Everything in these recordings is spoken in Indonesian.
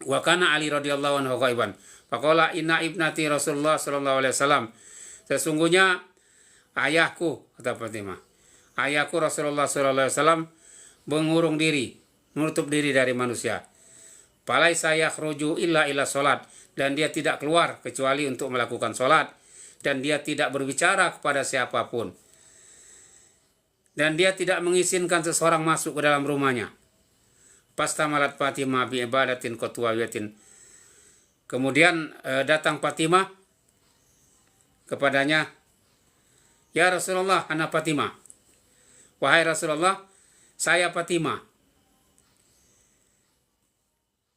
Wa kana Ali radhiyallahu anhu ghaiban. Faqala inna ibnati Rasulullah sallallahu alaihi wasallam. Sesungguhnya ayahku, kata Fatimah, ayahku Rasulullah sallallahu alaihi wasallam mengurung diri, menutup diri dari manusia. Falaisa yakhruju illa ila salat, dan dia tidak keluar kecuali untuk melakukan salat, dan dia tidak berbicara kepada siapapun. Dan dia tidak mengizinkan seseorang masuk ke dalam rumahnya. Pastamalat Fatimah bi ibadatin qatwayatin. Kemudian datang Fatimah kepadanya, ya Rasulullah, ana Fatimah. Wahai Rasulullah, saya Fatimah.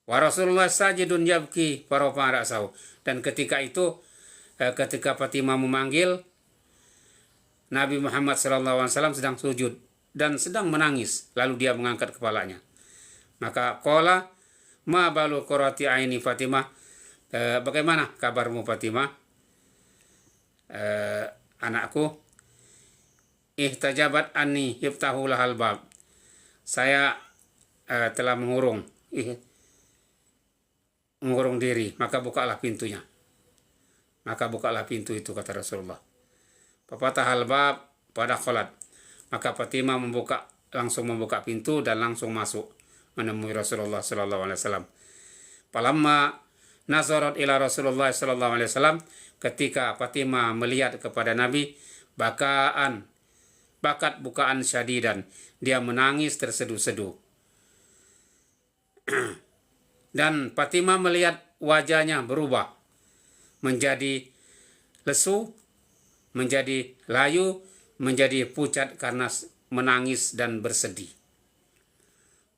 Wa Rasulullah sajidun yabki farafa ra'sahu. Dan ketika itu, ketika Fatimah memanggil, Nabi Muhammad SAW sedang sujud dan sedang menangis. Lalu dia mengangkat kepalanya. Maka qala ma balu qurrati aini Fatimah. Bagaimana kabarmu Fatimah? Anakku, ihtajabat anni yiftahu lahal bab. Saya telah mengurung diri, maka bukalah pintunya. Maka bukalah pintu itu, kata Rasulullah. Fafatahal bab pada kholat. Maka Fatimah langsung membuka pintu dan langsung masuk menemui Rasulullah sallallahu alaihi wasallam. Falamma nazarat ila Rasulullah sallallahu alaihi wasallam, ketika Fatimah melihat kepada Nabi, bakat bukaan syadidan, dia menangis terseduh-seduh. Dan Fatimah melihat wajahnya berubah menjadi lesu, menjadi layu, menjadi pucat karena menangis dan bersedih.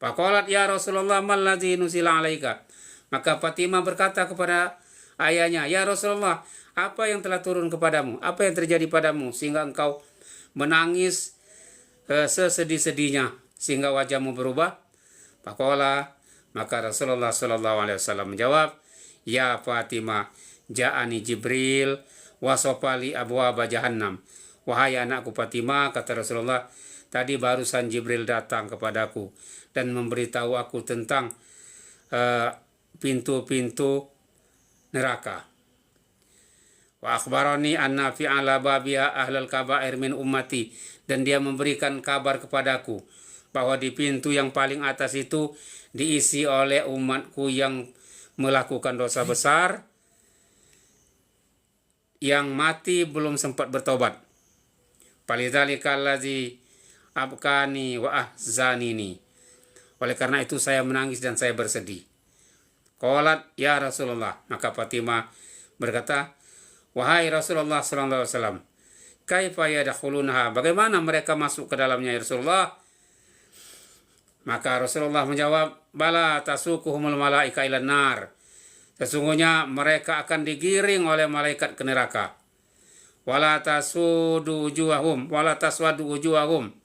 Faqalat ya Rasulullah malladzi nuzila alaika. Maka Fatimah berkata kepada ayahnya, ya Rasulullah, apa yang telah turun kepadamu? Apa yang terjadi padamu sehingga engkau menangis sesedih-sedihnya sehingga wajahmu berubah? Faqala, maka Rasulullah sallallahu alaihi wasallam menjawab, ya Fatimah, ja'ani Jibril wasopali abwaba jahannam. Wahai anakku Fatimah, kata Rasulullah, tadi barusan Jibril datang kepadaku dan memberitahu aku tentang pintu-pintu neraka. Wa akhbarani anna fi ala babiha ahlal kabair min ummati. Dan dia memberikan kabar kepadaku bahwa di pintu yang paling atas itu diisi oleh umatku yang melakukan dosa besar, yang mati belum sempat bertobat. Falidzalika allazi abkani wa ahzanini. Oleh karena itu saya menangis dan saya bersedih. Qalat ya Rasulullah. Maka Fatimah berkata, wahai Rasulullah sallallahu alaihi wasallam, kaifa yadkhulunha? Bagaimana mereka masuk ke dalamnya ya Rasulullah? Maka Rasulullah menjawab, bala tasukuhumul malaika ilan nar. Sesungguhnya mereka akan digiring oleh malaikat ke neraka. Wala tasudu wujuhahum, wala taswadu wujuhahum,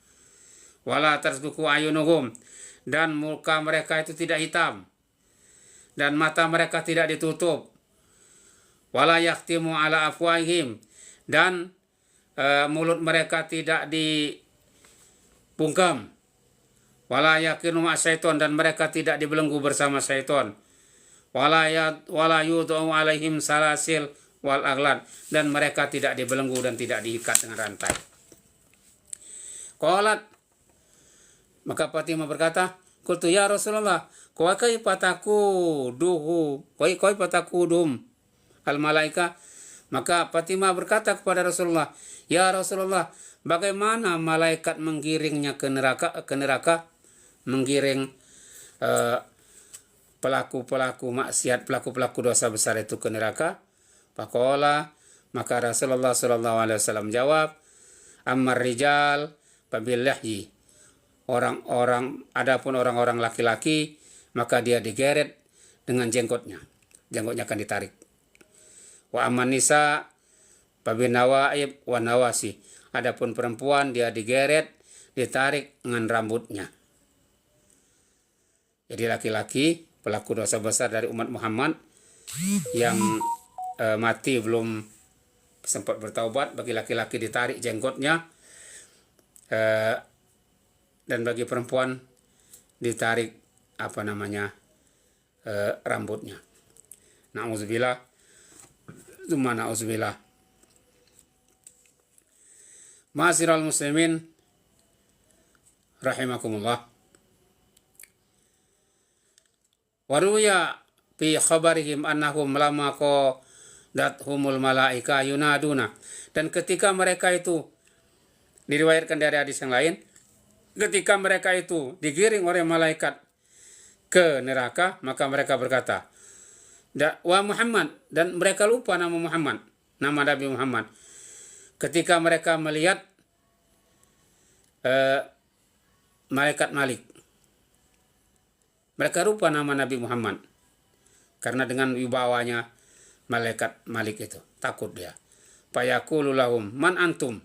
wala tasduku ayunuhum. Dan muka mereka itu tidak hitam, dan mata mereka tidak ditutup. Wala yakhtimu ala afwahihim, dan mulut mereka tidak dibungkam. Wala yakinu syaiton, dan mereka tidak dibelenggu bersama syaiton. Wala yudau alaihim salasil wal aghlad, dan mereka tidak dibelenggu dan tidak diikat dengan rantai. Qalat, maka Fatimah berkata, qultu ya Rasulullah, kaifa taquduhum al malaika. Maka Fatimah berkata kepada Rasulullah, ya Rasulullah, bagaimana malaikat menggiringnya ke neraka, menggiring pelaku-pelaku maksiat, pelaku-pelaku dosa besar itu ke neraka? Faqala, maka Rasulullah sallallahu alaihi wasallam jawab, ammar rijal fabilahyi. Adapun orang-orang laki-laki, maka dia digeret dengan jenggotnya akan ditarik. Wa amman nisa fabinawaib wa nawasi. Adapun perempuan, dia digeret, ditarik dengan rambutnya. Jadi laki-laki pelaku dosa besar dari umat Muhammad yang mati belum sempat bertaubat, bagi laki-laki ditarik jenggotnya, dan bagi perempuan ditarik rambutnya. Na'udzubillah, tsumma na'udzubillah. Ma'asyiral muslimin rahimakumullah. Waruya fi khabarihim annahum lamma qadathumul malaika yunaduna. Dan ketika mereka itu, diriwayatkan dari hadis yang lain, ketika mereka itu digiring oleh malaikat ke neraka, maka mereka berkata, wa Muhammad, dan mereka lupa nama Muhammad, nama Nabi Muhammad. Ketika mereka melihat malaikat Malik, mereka lupa nama Nabi Muhammad karena dengan wibawanya malaikat Malik itu, takut dia. Fayaqulu lahum man antum,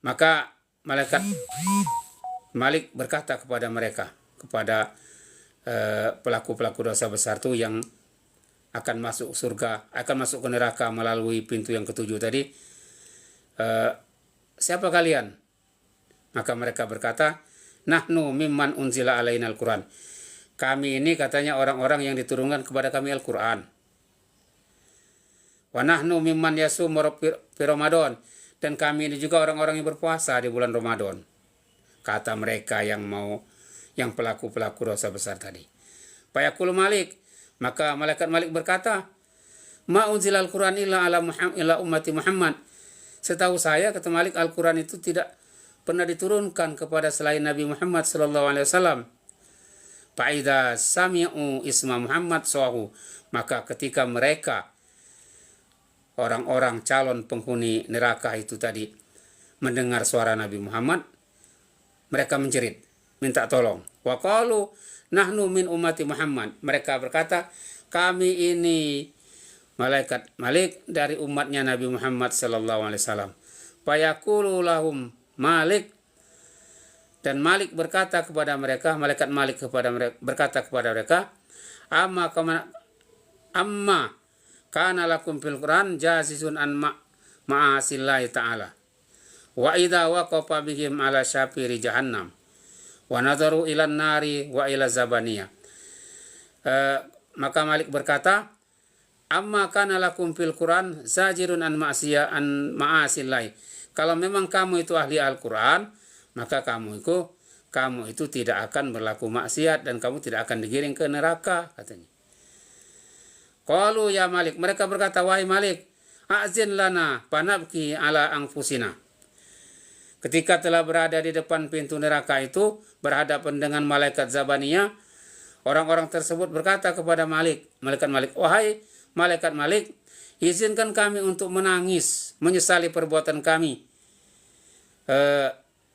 maka malaikat Malik berkata kepada mereka, kepada pelaku-pelaku dosa besar itu yang akan masuk surga, akan masuk ke neraka melalui pintu yang ketujuh tadi, siapa kalian? Maka mereka berkata, nahnu mimman unzila alaina al-Quran. Kami ini katanya orang-orang yang diturunkan kepada kami Al-Quran. Wa nahnu mimman yasum fi Ramadan. Dan kami ini juga orang-orang yang berpuasa di bulan Ramadan. Kata mereka yang pelaku-pelaku dosa besar tadi. Fayaqulu Malik, maka malaikat Malik berkata, ma unzila al-Quran illa ala ummati Muhammad. Setahu saya, kata Malik, Al-Quran itu tidak pernah diturunkan kepada selain Nabi Muhammad sallallahu alaihi wasallam. Fa'idha sami'u isma Muhammad sawahu, maka ketika mereka orang-orang calon penghuni neraka itu tadi mendengar suara Nabi Muhammad, mereka menjerit, minta tolong. Wa qalu nahnu min ummati Muhammad. Mereka berkata, kami ini malaikat Malik dari umatnya Nabi Muhammad sallallahu alaihi wasallam. Fayaqulu lahum Malik, dan Malik berkata kepada mereka, malaikat Malik berkata kepada mereka, amma kana lakum fil Quran jasisun an ma'asillahi ta'ala wa idza waqafa bihim ala syafiri jahannam wa nadharu ilan nari wa ila zabaniyah. Maka Malik berkata, amma kana lakum fil Quran zajirun an ma'asillahi. Kalau memang kamu itu ahli Al-Quran, maka kamu itu tidak akan berlaku maksiat dan kamu tidak akan digiring ke neraka, katanya. Qalu ya Malik, mereka berkata, wahai Malik, a'zin lana panabki ala anfusina. Ketika telah berada di depan pintu neraka itu, berhadapan dengan malaikat Zabaniyah, orang-orang tersebut berkata kepada malaikat Malik, wahai malaikat Malik, izinkan kami untuk menangis, menyesali perbuatan kami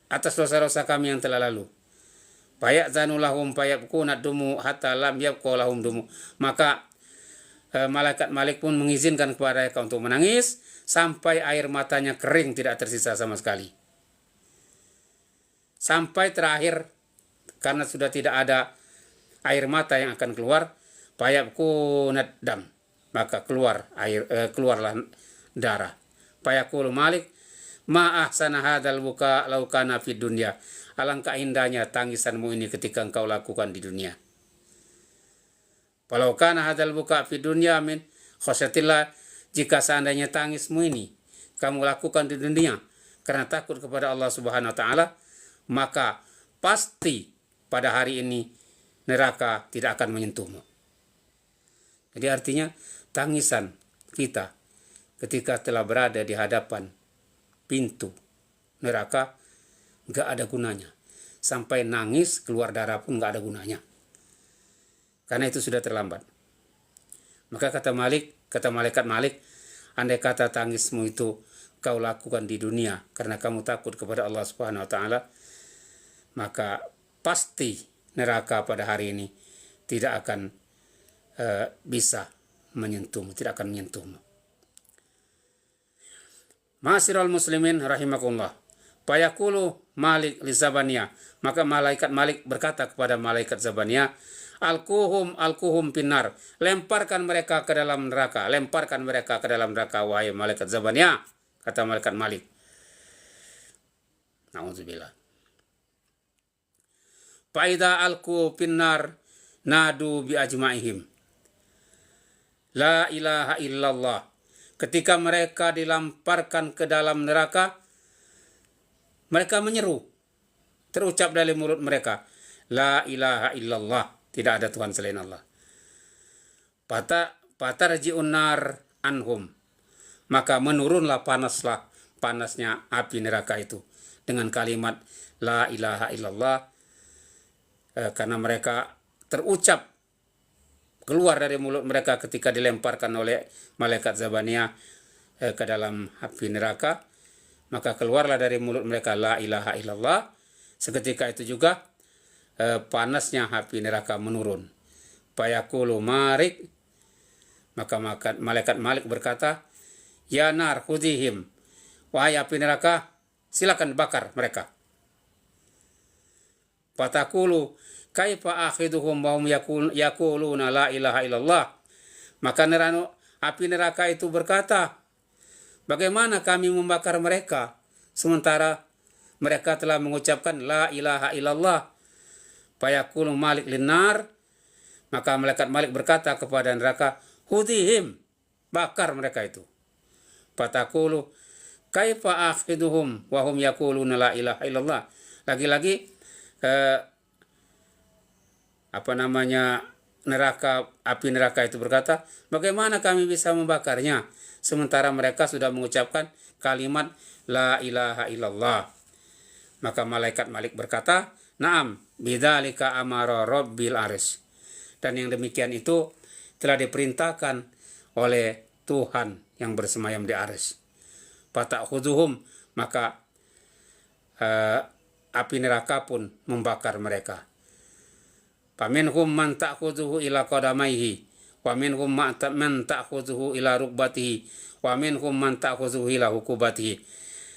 atas dosa-dosa kami yang telah lalu. Faya'zanu lahum fayabku naddumu hatta lam yabqa lahum dumu. Maka malaikat Malik pun mengizinkan kepada mereka untuk menangis sampai air matanya kering, tidak tersisa sama sekali. Sampai terakhir, karena sudah tidak ada air mata yang akan keluar, fayabku naddam, maka keluarlah darah. Fayaqulu Malik, ma ahsana hadzal buka law kana fid dunya. Alangkah indahnya tangisanmu ini ketika engkau lakukan di dunia. Walau kana hadzal buka fid dunya min khasyatillah, jika seandainya tangismu ini kamu lakukan di dunia karena takut kepada Allah Subhanahu wa taala, maka pasti pada hari ini neraka tidak akan menyentuhmu. Jadi artinya tangisan kita ketika telah berada di hadapan pintu neraka nggak ada gunanya. Sampai nangis keluar darah pun nggak ada gunanya. Karena itu sudah terlambat. Maka kata malaikat Malik, andai kata tangismu itu kau lakukan di dunia karena kamu takut kepada Allah Subhanahu wa taala, maka pasti neraka pada hari ini tidak akan bisa menyentuhmu, tidak akan menyentuhmu. Ma'asyiral muslimin rahimakumullah. Fayaqulu Malik li Zabaniyah, maka malaikat Malik berkata kepada malaikat Zabaniyah, alkuhum pinnar, lemparkan mereka ke dalam neraka, lemparkan mereka ke dalam neraka, wahai malaikat Zabaniyah, kata malaikat Malik. Na'udzubillah. Faida alku pinnar nadu bi ajma'ihim la ilaha illallah. Ketika mereka dilamparkan ke dalam neraka, mereka menyeru, terucap dari mulut mereka, la ilaha illallah, tidak ada Tuhan selain Allah. Fatarji'un nar anhum, maka menurunlah panasnya api neraka itu dengan kalimat la ilaha illallah, karena mereka terucap keluar dari mulut mereka ketika dilemparkan oleh malaikat Zabaniyah ke dalam api neraka, maka keluarlah dari mulut mereka la ilaha illallah. Seketika itu juga panasnya api neraka menurun. Fayaqulu Malik, maka malaikat Malik berkata, ya nar khudhihim, wahai api neraka, silakan bakar mereka. Fatakulu kaifa akhiduhum wa hum yaquluna la ilaha illallah. Maka api neraka itu berkata, bagaimana kami membakar mereka sementara mereka telah mengucapkan la ilaha illallah. Fayaqulu Malik linnar, maka malaikat Malik berkata kepada neraka, hudihim, bakar mereka itu. Fatakulu kaifa akhiduhum wa hum yaquluna la ilaha illallah. Lagi-lagi api neraka itu berkata, bagaimana kami bisa membakarnya sementara mereka sudah mengucapkan kalimat la ilaha illallah. Maka malaikat Malik berkata, na'am bidzalika amara rabbil arsy, dan yang demikian itu telah diperintahkan oleh Tuhan yang bersemayam di arsy. Fatakhuduhum, maka api neraka pun membakar mereka. Faminhum man ta'khudhuhu ila qadamaihi, wa minhum man ta'khudhuhu ila rukbatihi, wa minhum man ta'khudhuhu ila hukubatihi.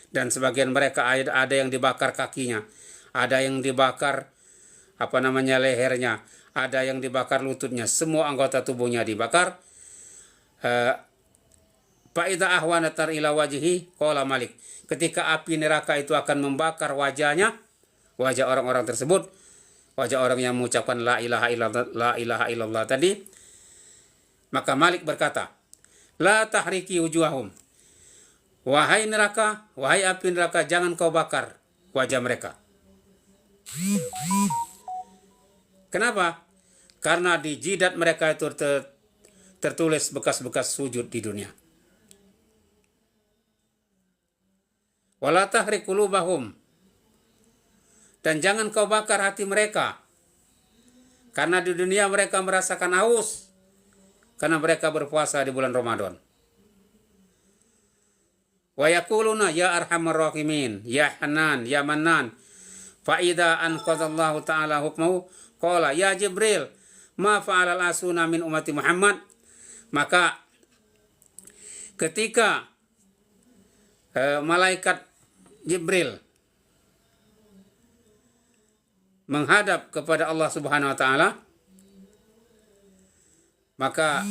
Dan sebagian mereka ada yang dibakar kakinya, ada yang dibakar lehernya, ada yang dibakar lututnya, semua anggota tubuhnya dibakar. Fa'idha ahwanatar ila wajhi qala Malik, ketika api neraka itu akan membakar wajahnya, wajah orang-orang tersebut, wajah orang yang mengucapkan la ilaha illallah tadi, maka Malik berkata, la tahriki wujuhahum, wahai neraka, wahai api neraka, jangan kau bakar wajah mereka. Kenapa? Karena di jidat mereka itu tertulis bekas-bekas sujud di dunia. Wala tahrik qulubahum, dan jangan kau bakar hati mereka, karena di dunia mereka merasakan haus karena mereka berpuasa di bulan Ramadan. Wa yaquluna ya arhamar rahimin, ya Hanan, ya Mannan. Fa idza anqadallahu ta'ala hukmuhu qala ya Jibril ma fa'alal asuna min ummati Muhammad. Maka ketika malaikat Jibril menghadap kepada Allah Subhanahu wa taala, maka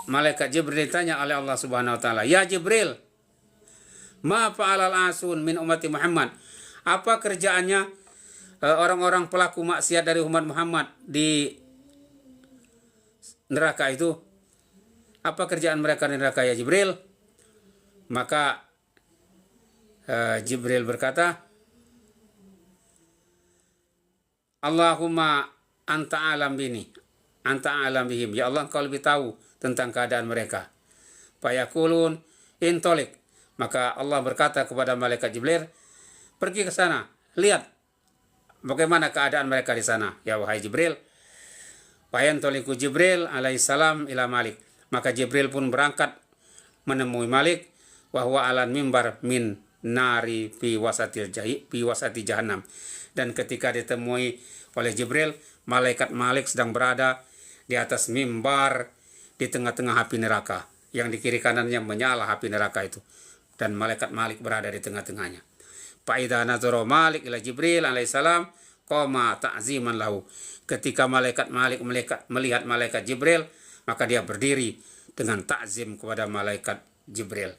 malaikat Jibril ditanya oleh Allah Subhanahu wa taala, "Ya Jibril, ma fa'alal asun min ummati Muhammad?" Apa kerjaannya orang-orang pelaku maksiat dari umat Muhammad di neraka itu? Apa kerjaan mereka di neraka ya Jibril? Maka Jibril berkata, Allahumma anta alam bihim, ya Allah engkau lebih tahu tentang keadaan mereka. Fayaqulun intolik, maka Allah berkata kepada malaikat Jibril, pergi ke sana, lihat bagaimana keadaan mereka di sana ya wahai Jibril. Fayantoliku Jibril alaihissalam ila Malik, maka Jibril pun berangkat menemui Malik, wahwa alan mimbar min nari fi wasati jahannam. Dan ketika ditemui oleh Jibril, malaikat Malik sedang berada di atas mimbar di tengah-tengah api neraka. Yang di kiri kanannya menyala api neraka itu. Dan malaikat Malik berada di tengah-tengahnya. Fa'idha nazara Malik ila Jibril alaihissalam qama ta'ziman lahu. Ketika malaikat Malik melihat malaikat Jibril, maka dia berdiri dengan ta'zim kepada malaikat Jibril.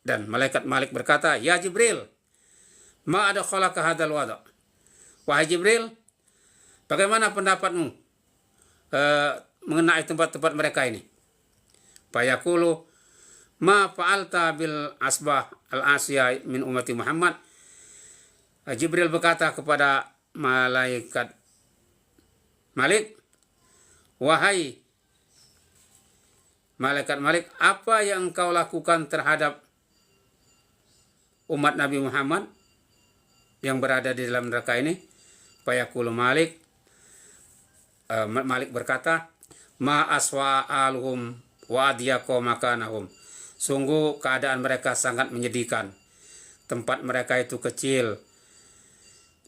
Dan malaikat Malik berkata, ya Jibril, ma adkhalaka hadzal wada'. Wahai Jibril, bagaimana pendapatmu mengenai tempat-tempat mereka ini. Fayaqulu ma fa'alta bil asbah al-asya min ummati Muhammad. Jibril berkata kepada malaikat Malik, wahai malaikat Malik, apa yang engkau lakukan terhadap umat Nabi Muhammad yang berada di dalam neraka ini? Fayaqulu Malik, Malik berkata, ma aswa aluhum wa adyaqo makanahum. Sungguh keadaan mereka sangat menyedihkan. Tempat mereka itu kecil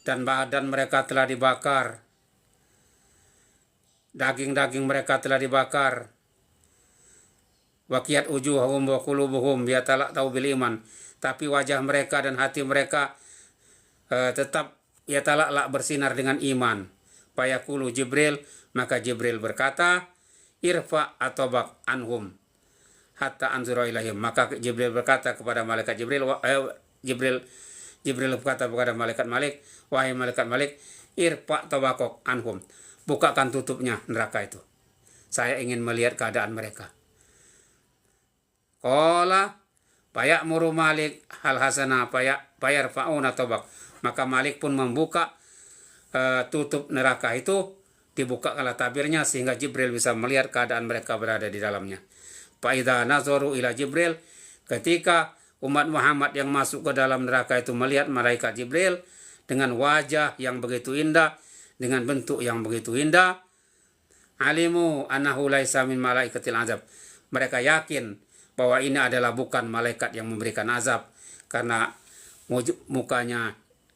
dan badan mereka telah dibakar. Daging-daging mereka telah dibakar. Waqiyat ujuhum wa qulubuhum yatalaqau bil iman. Tapi wajah mereka dan hati mereka tetap yatalaqla bersinar dengan iman. Fayaqulu Jibril, maka Jibril berkata, irfa atobak anhum hatta anzura ilahim. Maka Jibril berkata kepada malaikat Jibril berkata kepada malaikat Malik, wahai malaikat Malik, irfa tobakok anhum, bukakan tutupnya neraka itu. Saya ingin melihat keadaan mereka. Qala fayamuru Malik hal hasana fayarfauna tobak. Maka Malik pun membuka tutup neraka itu, dibukakanlah tabirnya sehingga Jibril bisa melihat keadaan mereka berada di dalamnya. Fa'idha nazoru ila Jibril, ketika umat Muhammad yang masuk ke dalam neraka itu melihat malaikat Jibril dengan wajah yang begitu indah, dengan bentuk yang begitu indah, alimu annahu laisa min malaikatil azab. Mereka yakin bahwa ini adalah bukan malaikat yang memberikan azab, karena mukanya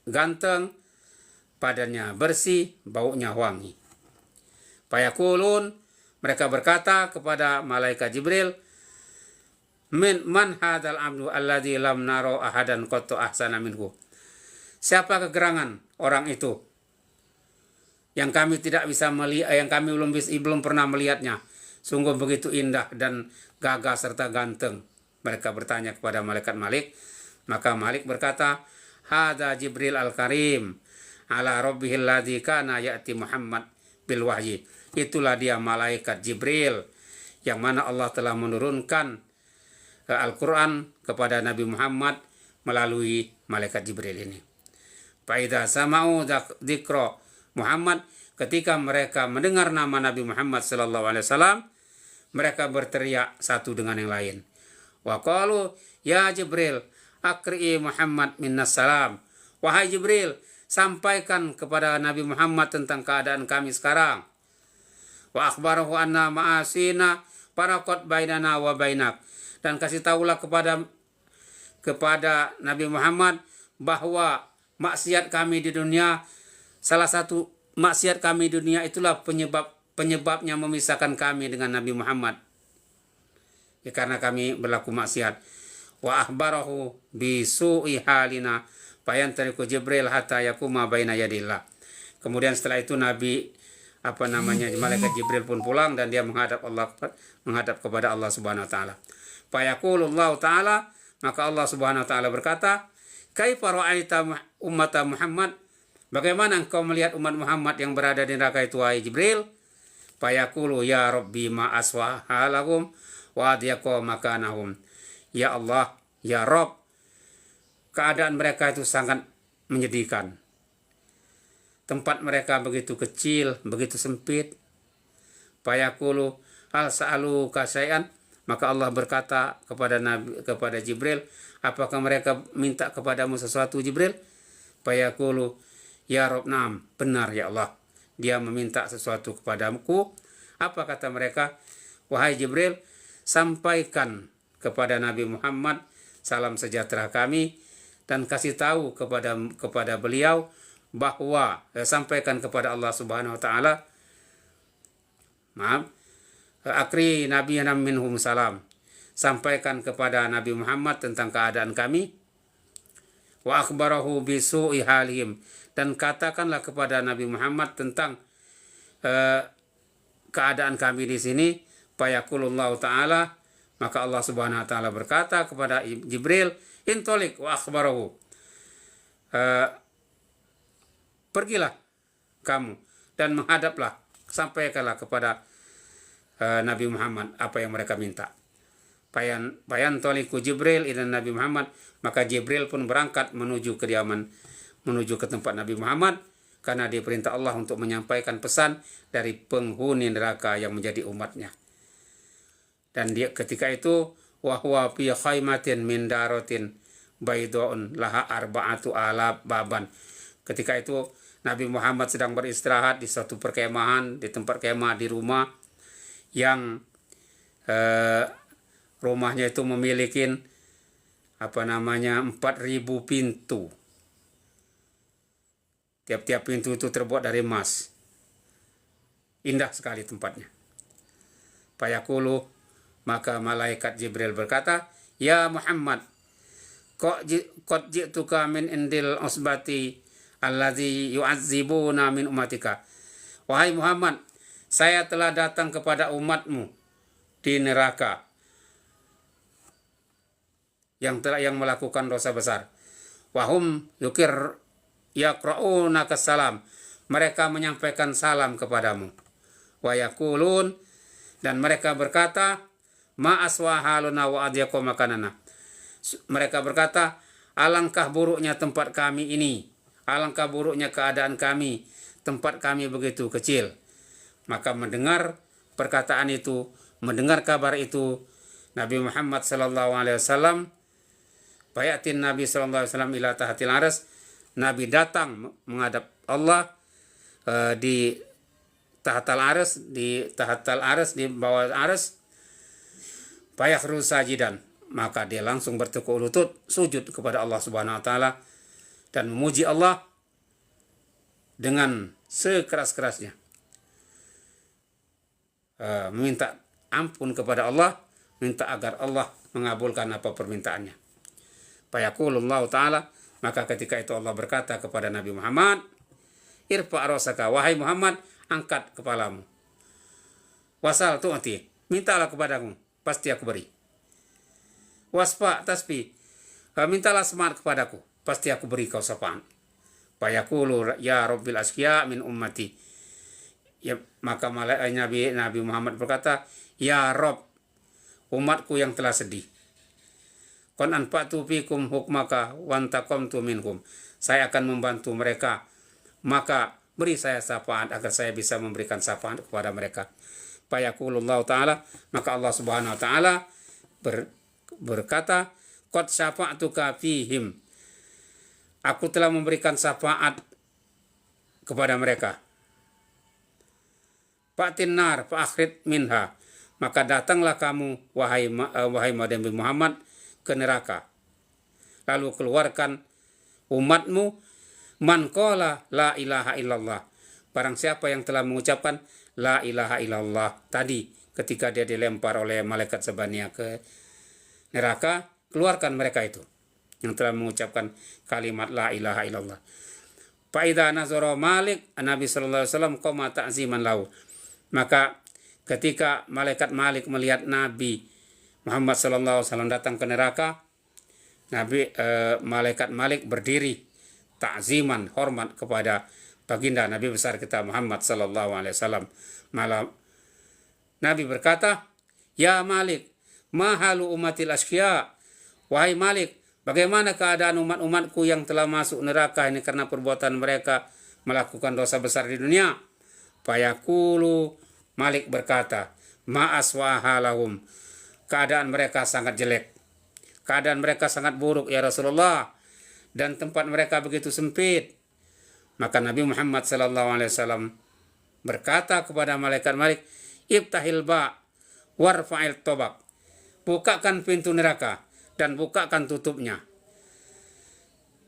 ganteng, badannya bersih, baunya wangi. Fayaqulun, mereka berkata kepada malaikat Jibril, man hadzal abdu alladzi lam naro ahadan qattu ahsana minhu. Siapa kegerangan orang itu yang kami tidak bisa melihat, yang kami belum pernah melihatnya. Sungguh begitu indah dan gagah serta ganteng. Mereka bertanya kepada malaikat Malik. Maka Malik berkata, hadza Jibril al-Karim ala rabbihil ladzi kana ya'ti Muhammad bil wahyi. Itulah dia malaikat Jibril yang mana Allah telah menurunkan Al-Quran kepada Nabi Muhammad melalui malaikat Jibril ini. Fa'idha sama'u dzikra Muhammad, ketika mereka mendengar nama Nabi Muhammad sallallahu alaihi wasallam, mereka berteriak satu dengan yang lain. Wa qalu ya Jibril akri Muhammad minnas salam. Wahai Jibril, sampaikan kepada Nabi Muhammad tentang keadaan kami sekarang. Wa akhbarahu anna ma'asina faraqat bainana wa bainak. Dan kasih tahulah kepada Nabi Muhammad bahwa maksiat kami di dunia, salah satu maksiat kami di dunia itulah penyebabnya memisahkan kami dengan Nabi Muhammad. Ya, karena kami berlaku maksiat. Wa akhbarahu bi su'i halina fayantariqu Jibril hatta yakuma baina yadillah. Kemudian setelah itu malaikat Jibril pun pulang dan dia menghadap kepada Allah Subhanahu wa taala. Fayaqulullahu taala, maka Allah Subhanahu wa taala berkata, kaifa ra'aita ummata Muhammad? Bagaimana engkau melihat umat Muhammad yang berada di neraka itu, wahai Jibril? Fayaqulu ya Rabbi ma aswa halahum wa adyaqa makanahum. Ya Allah, ya Rabb, keadaan mereka itu sangat menyedihkan. Tempat mereka begitu kecil, begitu sempit. Fayaqulu hal sa'alu kasai'an. Maka Allah berkata kepada Jibril, apakah mereka minta kepadamu sesuatu, Jibril? Fayaqulu ya Rabb, na'am, benar ya Allah, dia meminta sesuatu kepadaku. Apa kata mereka? Wahai Jibril, sampaikan kepada Nabi Muhammad salam sejahtera kami dan kasih tahu kepada beliau bahwa sampaikan kepada Allah Subhanahu wa taala, akri nabiyana minhum salam, sampaikan kepada Nabi Muhammad tentang keadaan kami. Wa akhbarahu bisu'i halihim, dan katakanlah kepada Nabi Muhammad tentang keadaan kami di sini. Fayaqulullahu ta'ala, maka Allah Subhanahu wa taala berkata kepada Jibril, intolik wa akhbarahu, pergilah kamu dan menghadaplah sampaikanlah kepada Nabi Muhammad apa yang mereka minta. Bayan toliku Jibril ila Nabi Muhammad, maka Jibril pun berangkat menuju kediaman, menuju ke tempat Nabi Muhammad, karena diperintah Allah untuk menyampaikan pesan dari penghuni neraka yang menjadi umatnya. Dan dia ketika itu wahwa fi khaymatin min daratin baydun laha arba'atu ala baban. Ketika itu Nabi Muhammad sedang beristirahat di suatu perkemahan, di tempat kemah di rumah yang rumahnya itu memiliki 4.000 pintu. Tiap-tiap pintu itu terbuat dari emas. Indah sekali tempatnya. Fayaqulu, maka malaikat Jibril berkata, "Ya Muhammad, qad ji'tuka min indil usbati allazi yu'azzibuna min ummatika." Wahai Muhammad, saya telah datang kepada umatmu di neraka yang melakukan dosa besar. Wahum yaqra'una salam. Mereka menyampaikan salam kepadamu. Wa yaqulun, dan mereka berkata, ma aswa haluna wa adyaqu makanana. Mereka berkata, alangkah buruknya tempat kami ini, alangkah buruknya keadaan kami, tempat kami begitu kecil. Maka mendengar perkataan itu, mendengar kabar itu, Nabi Muhammad SAW, bayatin Nabi SAW ila tahatil aras, Nabi datang menghadap Allah di tahatal aras, di bawah aras, fayakhru sajidan, maka dia langsung bertekuk lutut sujud kepada Allah Subhanahu wa taala dan memuji Allah dengan sekeras-kerasnya. Meminta ampun kepada Allah, minta agar Allah mengabulkan apa permintaannya. Fayaqulullahu ta'ala, maka ketika itu Allah berkata kepada Nabi Muhammad, irfa' ra'saka, wahai Muhammad, angkat kepalamu. Wasal tu'ti, mintalah kepadaku, pasti aku beri. Wasfa tasbih, mintalah semangat kepadaku, pasti aku beri kau sapaan. Fayaqulu ya rabbil asqiya min ummati. Ya, maka Nabi Muhammad berkata, ya Rabb, umatku yang telah sedih. Kon anfa'tu fikum hukmaka wantaqamtu minhum. Saya akan membantu mereka, maka beri saya syafaat agar saya bisa memberikan syafaat kepada mereka. Fayaqulullahu ta'ala, maka Allah Subhanahu wa ta'ala berkata, qad syafa'tuka fihim. Aku telah memberikan syafaat kepada mereka. Fa'tin nar fa'akhrid minha. Maka datanglah kamu wahai Nabi Muhammad ke neraka. Lalu keluarkan umatmu, man qala la ilaha illallah. Barang siapa yang telah mengucapkan la ilaha illallah tadi ketika dia dilempar oleh malaikat Zabania ke neraka, keluarkan mereka itu yang telah mengucapkan kalimat la ilaha illallah. Fa idza nazara Malik, Nabi sallallahu alaihi wasallam qama ta'ziman lahu. Maka ketika malaikat Malik melihat Nabi Muhammad sallallahu alaihi wasallam datang ke neraka, malaikat Malik berdiri ta'ziman, hormat kepada baginda Nabi besar kita Muhammad sallallahu alaihi wasallam. Nabi berkata, ya Malik, ma halu umatil asqiya. Wahai Malik, bagaimana keadaan umat-umatku yang telah masuk neraka ini karena perbuatan mereka melakukan dosa besar di dunia? Fayaqulu, Malik berkata, ma aswaha lahum. Keadaan mereka sangat jelek. Keadaan mereka sangat buruk ya Rasulullah. Dan tempat mereka begitu sempit. Maka Nabi Muhammad SAW berkata kepada malaikat Malik, ibtahil ba warfa'il tobak. Bukakan pintu neraka dan bukakan tutupnya.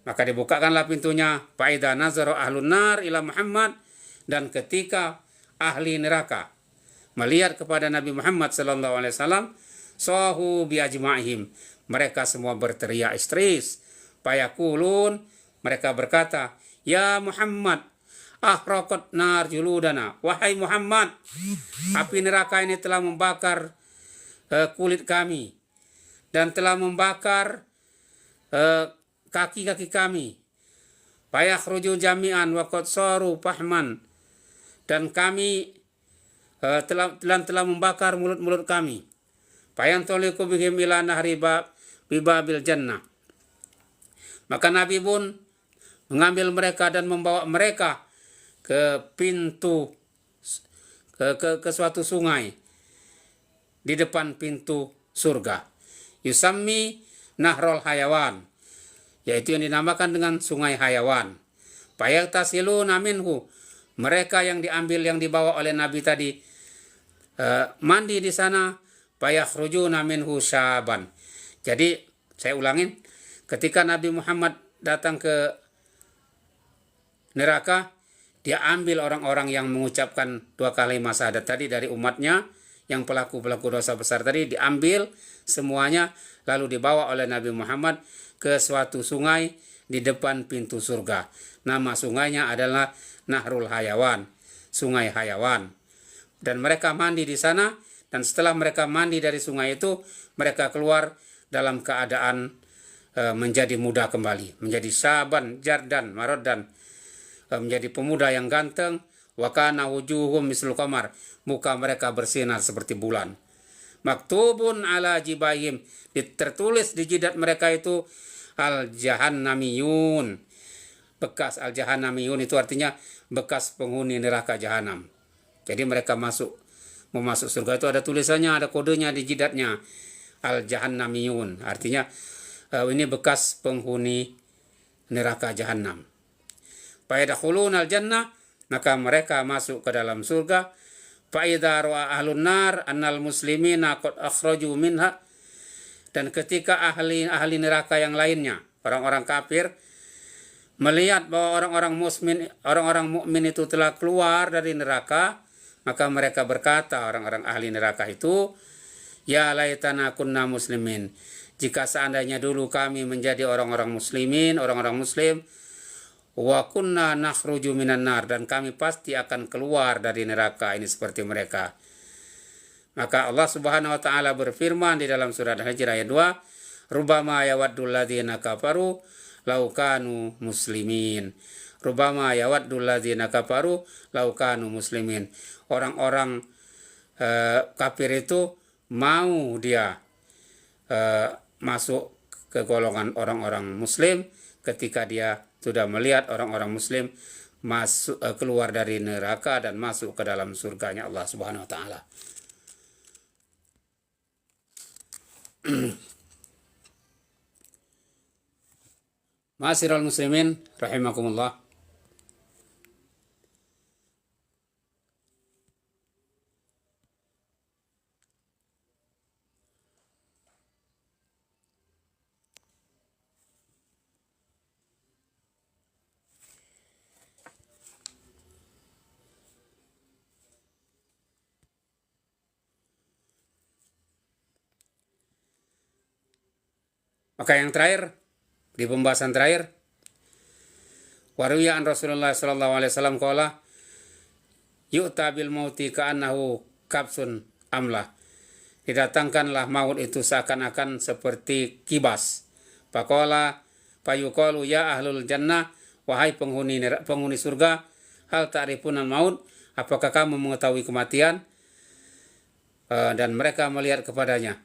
Maka dibukakanlah pintunya. Fa'idha nazara ahlun nar ila Muhammad. Dan ketika ahli neraka melihat kepada Nabi Muhammad SAW, sahu biajma'ihim, mereka semua berteriak histeris. Fayaqulun, mereka berkata, ya Muhammad, ahraqat nar juludana. Wahai Muhammad, api neraka ini telah membakar kulit kami dan telah membakar kaki-kaki kami. Fayakhruju jami'an wa qad saru fahman, dan kami telah membakar mulut-mulut kami. Fayantoliqu bihim ila nahri bibabil jannah. Maka Nabi pun mengambil mereka dan membawa mereka ke pintu ke suatu sungai di depan pintu surga. Yusammi Nahrul Hayawan, yaitu yang dinamakan dengan sungai hayawan. Fayagtasiluna minhu, mereka yang diambil, yang dibawa oleh Nabi tadi, mandi di sana. Fayakhrujuna minhu syaban. Jadi saya ulangin, ketika Nabi Muhammad datang ke neraka, dia ambil orang-orang yang mengucapkan 2 kalimat syahadat tadi dari umatnya, yang pelaku-pelaku dosa besar tadi, diambil semuanya, lalu dibawa oleh Nabi Muhammad ke suatu sungai di depan pintu surga. Nama sungainya adalah Nahrul Hayawan, sungai hayawan. Dan mereka mandi di sana, dan setelah mereka mandi dari sungai itu, mereka keluar dalam keadaan menjadi muda kembali, menjadi syaban, jardan, marodan, menjadi pemuda yang ganteng. Wa kana wujuhum mislul qamar, muka mereka bersinar seperti bulan. Maktubun ala jibaihim, tertulis di jidat mereka itu al-jahannamiyun. Bekas al-jahannamiyun itu artinya bekas penghuni neraka jahanam. Jadi mereka mau masuk surga itu ada tulisannya, ada kodenya di jidatnya, al-jahannamiyun. Artinya ini bekas penghuni neraka jahanam. Fayadkhuluna al-jannah, maka mereka masuk ke dalam surga. Fa'idha ra'a ahlun nar annal muslimina qad akhraju minha, dan ketika ahli neraka yang lainnya, orang-orang kafir, melihat bahwa orang-orang mukmin itu telah keluar dari neraka, maka mereka berkata, orang-orang ahli neraka itu, ya laitana kunna muslimin, jika seandainya dulu kami menjadi orang-orang muslimin, orang-orang muslim, wa kunna nakhruju minan nar, dan kami pasti akan keluar dari neraka ini seperti mereka. Maka Allah Subhanahu wa taala berfirman di dalam surat Al-Hijr ayat 2, rubama yawaddul ladzina kafaru law kanu muslimin. Rubama yawaddul ladzina kafaru law kanu muslimin. Orang-orang kafir itu mau dia masuk ke golongan orang-orang muslim ketika dia sudah melihat orang-orang muslim masuk keluar dari neraka dan masuk ke dalam surganya Allah Subhanahu wa taala. Ma'asyiral muslimin rahimakumullah. Maka yang terakhir, di pembahasan terakhir, waruya an Rasulullah sallallahu alaihi wasallam qala yu'ta bil mauti ka'annahu kabsun amlah. Didatangkanlah maut itu seakan-akan seperti kibas. Faqala fayuqalu ya ahlul jannah, wahai penghuni surga, hal ta'rifuna maut, apakah kamu mengetahui kematian? Dan mereka melihat kepadanya.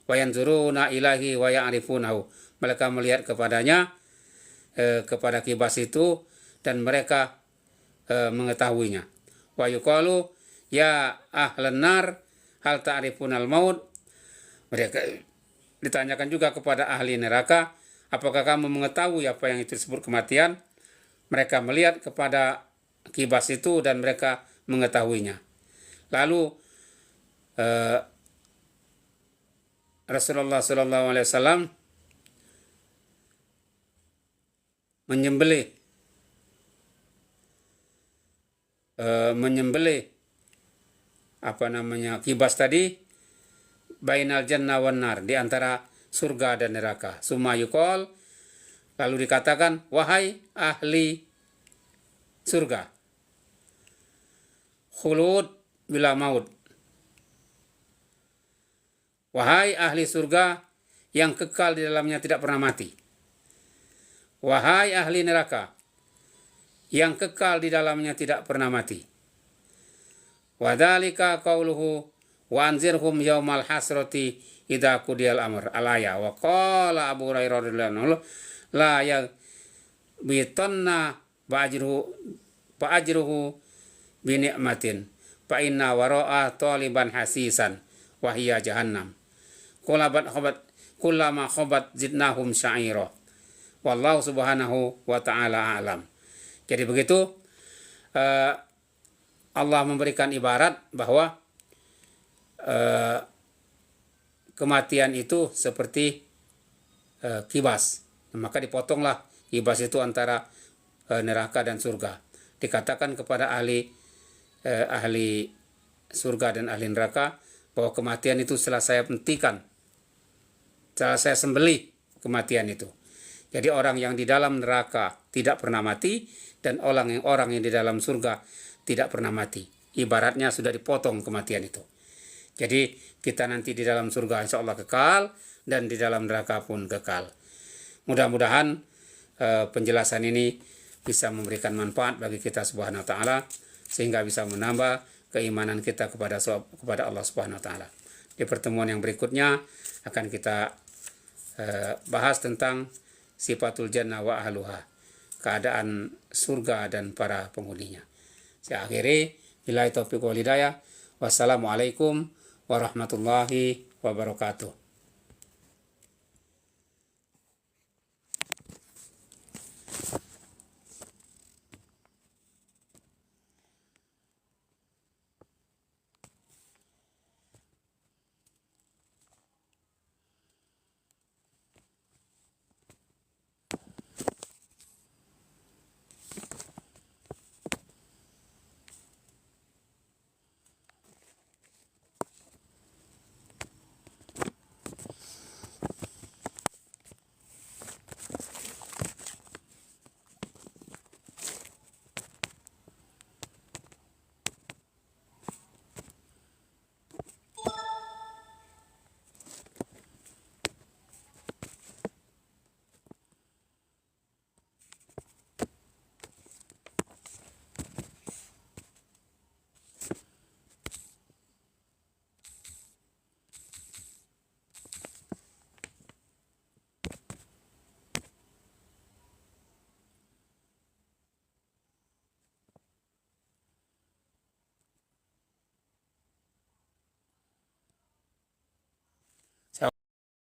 Wa yanzuruna ilahi wa ya'rifunahu, mereka melihat kepadanya, kepada kibas itu, dan mereka mengetahuinya. Wa yuqalu ya ahlan nar hal ta'rifunal maut, mereka ditanyakan juga kepada ahli neraka, apakah kamu mengetahui apa yang itu disebut kematian? Mereka melihat kepada kibas itu dan mereka mengetahuinya. Lalu Rasulullah SAW menyembelih kibas tadi, bainal jannah wan nar, di antara surga dan neraka. Summa yuqal, lalu dikatakan, wahai ahli surga, khulud bila maut, wahai ahli surga yang kekal di dalamnya tidak pernah mati. Wahai ahli neraka yang kekal di dalamnya tidak pernah mati. Wa dzalika qauluhu wa anzirhum yaumal hasrati idza qudiyal amr alaya. Wa qala Abu Hurairah radhiyallahu anhu la ya bitanna ba'ajruhu bi ni'matin fa inna wara'a taliban hasisan wa hiya jahannam. Kullama khabat zidnahum sya'ira. Wallahu subhanahu wa ta'ala a'lam. Jadi begitu Allah memberikan ibarat bahwa kematian itu seperti kibas. Maka dipotonglah kibas itu antara neraka dan surga. Dikatakan kepada ahli surga dan ahli neraka bahwa kematian itu setelah saya hentikan, setelah saya sembelih kematian itu. Jadi orang yang di dalam neraka tidak pernah mati, dan orang yang di dalam surga tidak pernah mati. Ibaratnya sudah dipotong kematian itu. Jadi kita nanti di dalam surga insya Allah kekal, dan di dalam neraka pun kekal. Mudah-mudahan penjelasan ini bisa memberikan manfaat bagi kita subhanahu wa ta'ala, sehingga bisa menambah keimanan kita kepada Allah subhanahu wa ta'ala. Di pertemuan yang berikutnya akan kita bahas tentang sifatul jannah wa ahluha, keadaan surga dan para penghuninya. Saya akhiri, billahi taufiq wal hidayah. Wassalamualaikum warahmatullahi wabarakatuh.